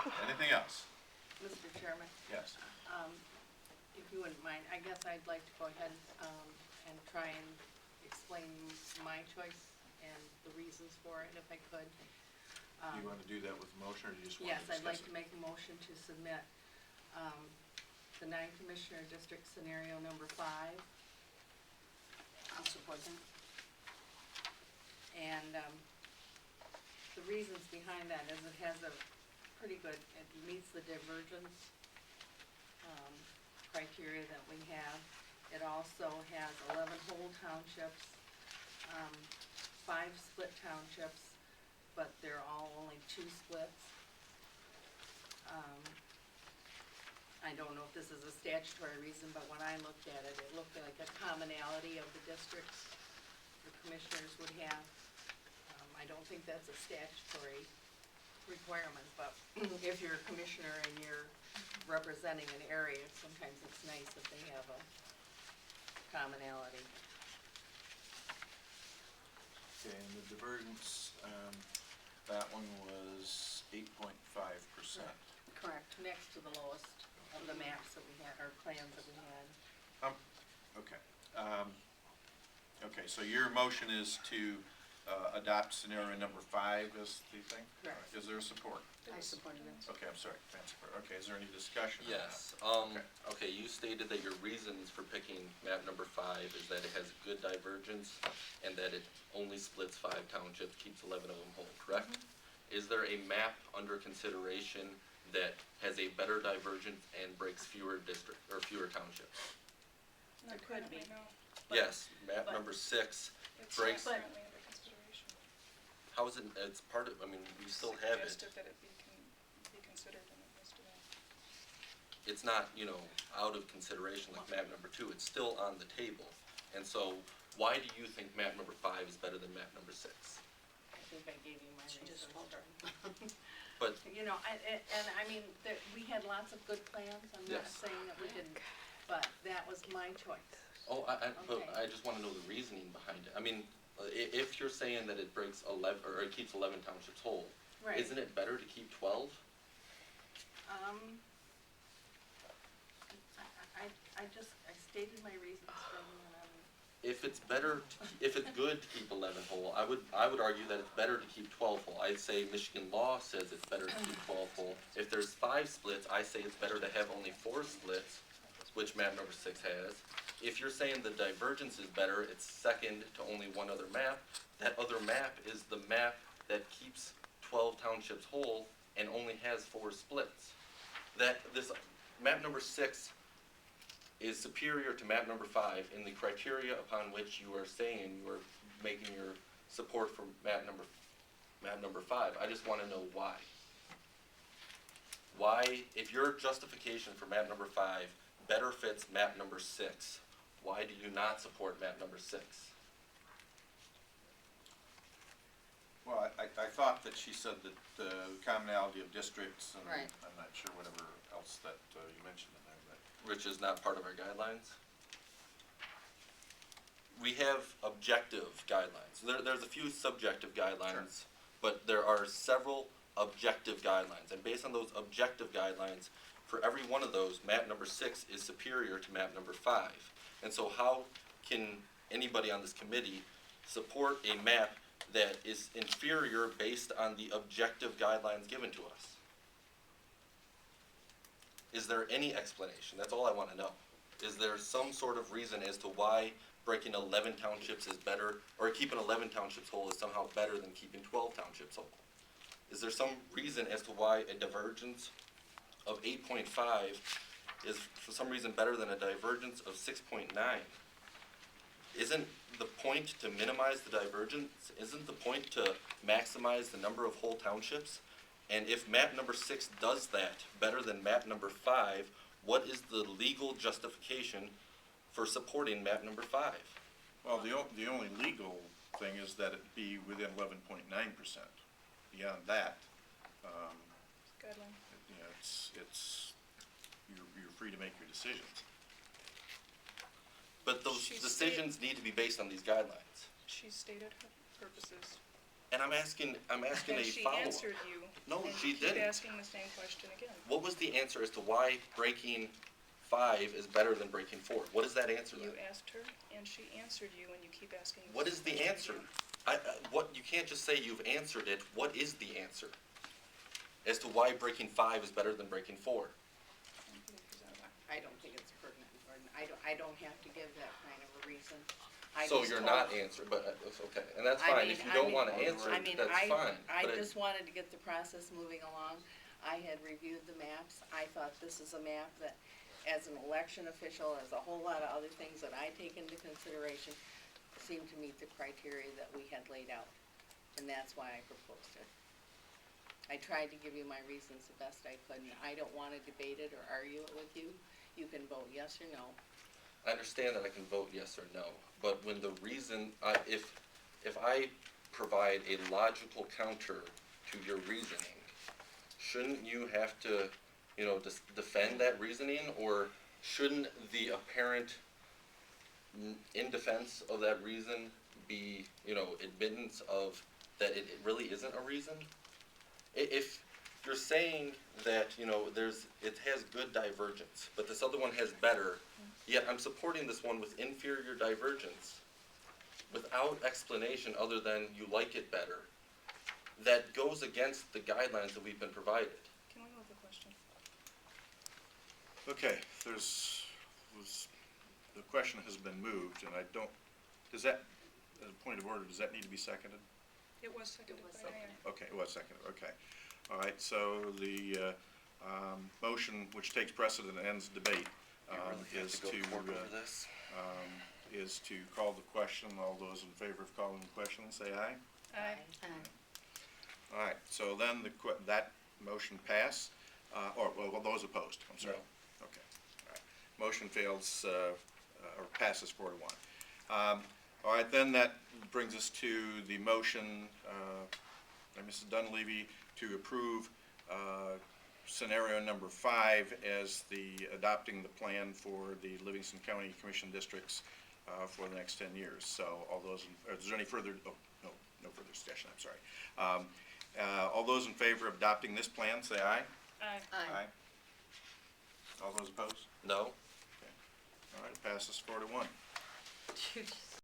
Anything else? Mr. Chairman, Yes. if you wouldn't mind, I guess I'd like to go ahead and try and explain my choice and the reasons for it, if I could. Do you want to do that with a motion, or do you just want to Yes, discuss I'd like it? to make a motion to submit the 9-commissioner district scenario number 5. I'll support that. And the reasons behind that is it has a pretty good, it meets the divergence criteria that we have. It also has 11 whole townships, 5 split townships, but they're all only 2 splits. I don't know if this is a statutory reason, but when I looked at it, it looked like a commonality of the districts the commissioners would have. I don't think that's a statutory requirement, but if you're a commissioner and you're representing an area, sometimes it's nice if they have a commonality. Okay, and the divergence, that one was 8.5%. Correct. Next to the lowest of the maps that we had, or plans that we had. Okay. Okay, so your motion is to adopt scenario number 5 as the thing? Correct. Is there support? I supported it. Okay, I'm sorry, support. Okay, is there any discussion on that? Yes. Okay. Okay, you stated that your reasons for picking map number 5 is that it has good divergence and that it only splits 5 townships, keeps 11 of them whole, correct? Is there a map under consideration that has a better divergence and breaks fewer fewer townships? Not could be. currently, no. Yes, map but- number 6 It's breaks. not currently under consideration. How is it? It's part of. I mean, we still have it. Suggested that it be considered and it was denied. It's not, out of consideration like map number 2. It's still on the table. And so, why do you think map number 5 is better than map number 6? I think I gave you my She just reasons. told her. But You know, and I mean, we had lots of good plans, I'm not Yes. saying that we didn't, but that was my choice. but Okay. I just want to know the reasoning behind it. I mean, if you're saying that it breaks 11 or it keeps 11 townships whole, Right. isn't it better to keep 12? I stated my reasons for If it's if it's good to keep 11 whole, I would argue that it's better to keep 12 whole. I'd say Michigan law says it's better to keep 12 whole. If there's 5 splits, I say it's better to have only 4 splits, which map number 6 has. If you're saying the divergence is better, it's second to only one other map. That other map is the map that keeps 12 townships whole and only has 4 splits. This map number 6 is superior to map number 5 in the criteria upon which you are saying you are making your support for map number 5. I just want to know why. Why, if your justification for map number 5 better fits map number 6, why do you not support map number 6? Well, I thought that she said that the commonality of districts, and Right. I'm not sure whatever else that you mentioned in there, but. Which is not part of our guidelines. We have objective guidelines. There's a few subjective guidelines, but there are several objective guidelines. And based on those objective guidelines, for every one of those, map number 6 is superior to map number 5. And so how can anybody on this committee support a map that is inferior based on the objective guidelines given to us? Is there any explanation? That's all I want to know. Is there some sort of reason as to why breaking 11 townships is better, or keeping 11 townships whole is somehow better than keeping 12 townships whole? Is there some reason as to why a divergence of 8.5 is for some reason better than a divergence of 6.9? Isn't the point to minimize the divergence? Isn't the point to maximize the number of whole townships? And if map number 6 does that better than map number 5, what is the legal justification for supporting map number 5? Well, the only legal thing is that it be within 11.9%. Beyond that, Guideline. you're free to make your decisions. But those She decisions need to be based on these guidelines. She stated her purposes. And I'm asking a And she follow-up. answered you. No, and she you didn't. keep asking the same question again. What was the answer as to why breaking 5 is better than breaking 4? What is that answer then? You asked her, and she answered you, and you keep asking the What same is the question answer? again. You can't just say you've answered it. What is the answer? As to why breaking 5 is better than breaking 4? I don't believe he's out of line. I don't think it's pertinent, Gordon. I don't have to give that kind of a reason. I So just you're told- not answering, but, it's okay, and that's I fine, mean- if you I don't mean- wanna answer I it, mean, that's fine. I But just wanted to get the process moving along. I had reviewed the maps. I thought this is a map that, as an election official, as a whole lot of other things that I take into consideration, seemed to meet the criteria that we had laid out. And that's why I proposed it. I tried to give you my reasons the best I could, and I don't wanna debate it or argue it with you. You can vote yes or no. I understand that I can vote yes or no, but when the reason, if I provide a logical counter to your reasoning, shouldn't you have to, defend that reasoning, or shouldn't the apparent in defense of that reason be, admittance of that it really isn't a reason? If you're saying that, it has good divergence, but this other one has better, yet I'm supporting this one with inferior divergence, without explanation other than you like it better, that goes against the guidelines that we've been provided. Can we move the question? Okay, the question has been moved, and as a point of order, does that need to be seconded? It was seconded was by seconded. Mayor. Okay, it was seconded, okay. All right, so the motion which takes precedent and ends debate You really have is to go to, to court over this? is to call the question. All those in favor of calling the question, say aye. Aye. All right, so then that motion pass, well, those opposed, I'm sorry. No. Okay, all right. Motion fails, or passes 4-1. All right, then that brings us to the motion by Mrs. Dunleavy to approve scenario number 5 as adopting the plan for the Livingston County Commission districts for the next 10 years. So all those, is there any further, no further discussion, I'm sorry. All those in favor of adopting this plan, say aye. Aye. Aye. All those opposed? No? Okay. All right, it passes 4-1. You just